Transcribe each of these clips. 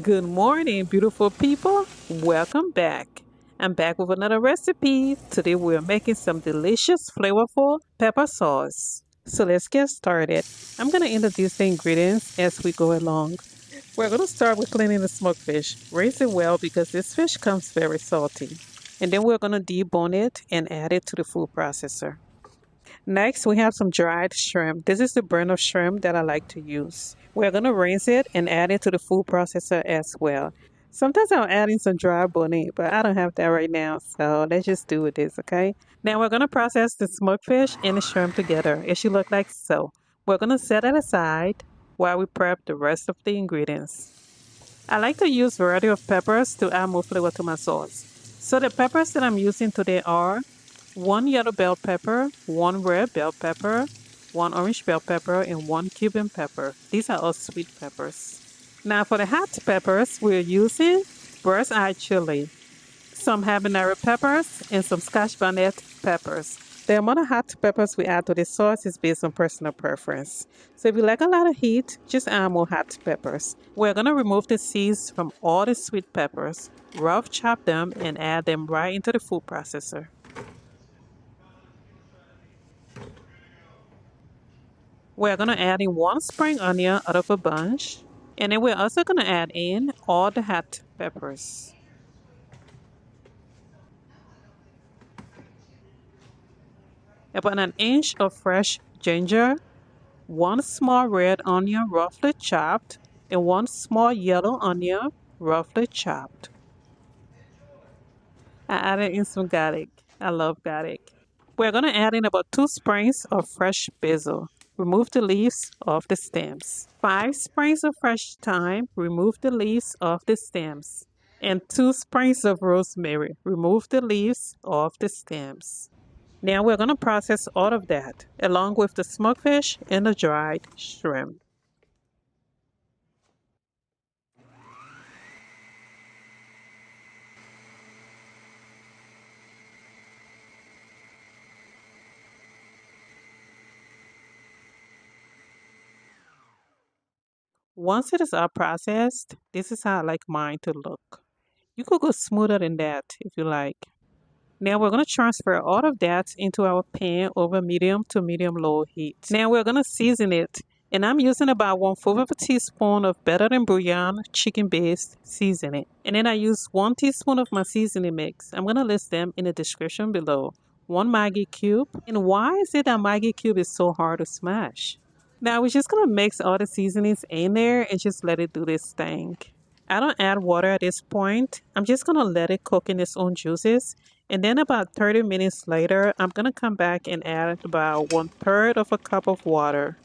Good morning, beautiful people. Welcome back. I'm back with another recipe. Today we're making some delicious, flavorful pepper sauce. So let's get started. I'm going to introduce the ingredients as we go along. We're going to start with cleaning the smoked fish. Rinse it well because this fish comes very salty. And then we're going to debone it and add it to the food processor. Next, we have some dried shrimp. This is the brand of shrimp that I like to use. We're going to rinse it and add it to the food processor as well. Sometimes I'm adding some dry bonnet, but I don't have that right now, so let's just do with this, okay? Now we're going to process the smoked fish and the shrimp together. It should look like so. We're going to set it aside while we prep the rest of the ingredients. I like to use variety of peppers to add more flavor to my sauce. So the peppers that I'm using today are one yellow bell pepper, one red bell pepper, one orange bell pepper, and one Cuban pepper. These are all sweet peppers. Now for the hot peppers, we're using burst eye chili, some habanero peppers, and some scotch bonnet peppers. The amount of hot peppers we add to this sauce is based on personal preference. So if you like a lot of heat, just add more hot peppers. We're going to remove the seeds from all the sweet peppers, rough chop them, and add them right into the food processor. We're going to add in one spring onion out of a bunch. And then we're also going to add in all the hot peppers. About an inch of fresh ginger, one small red onion roughly chopped, and one small yellow onion roughly chopped. I added in some garlic. I love garlic. We're going to add in about 2 sprigs of fresh basil. Remove the leaves off the stems. 5 sprigs of fresh thyme. Remove the leaves off the stems. And 2 sprigs of rosemary. Remove the leaves off the stems. Now we're going to process all of that along with the smoked fish and the dried shrimp. Once it is all processed, this is how I like mine to look. You could go smoother than that if you like. Now we're going to transfer all of that into our pan over medium to medium low heat. Now we're going to season it. And I'm using about 1/4 of a teaspoon of better than bouillon chicken based seasoning. And then I use 1 teaspoon of my seasoning mix. I'm going to list them in the description below. One Maggi cube. And why is it that Maggi cube is so hard to smash? Now we're just going to mix all the seasonings in there and just let it do this thing. I don't add water at this point. I'm just going to let it cook in its own juices. And then about 30 minutes later, I'm going to come back and add about 1/3 of a cup of water.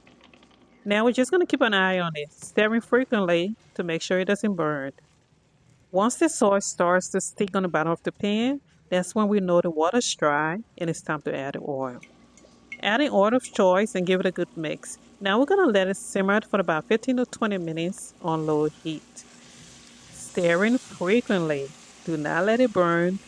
Now we're just going to keep an eye on it, stirring frequently to make sure it doesn't burn. Once the sauce starts to stick on the bottom of the pan, that's when we know the water's dry and it's time to add the oil. Adding oil of choice and give it a good mix. Now we're going to let it simmer for about 15 to 20 minutes on low heat. Stirring frequently. Do not let it burn.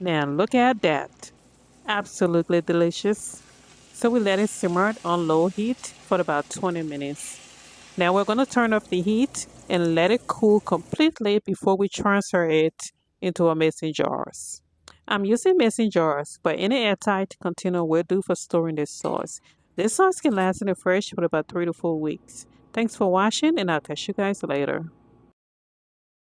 Now look at that. Absolutely delicious. So we let it simmer on low heat for about 20 minutes. Now we're going to turn off the heat and let it cool completely before we transfer it into our mason jars. I'm using mason jars, but any airtight container will do for storing this sauce. This sauce can last in the fridge for about 3 to 4 weeks. Thanks for watching, and I'll catch you guys later.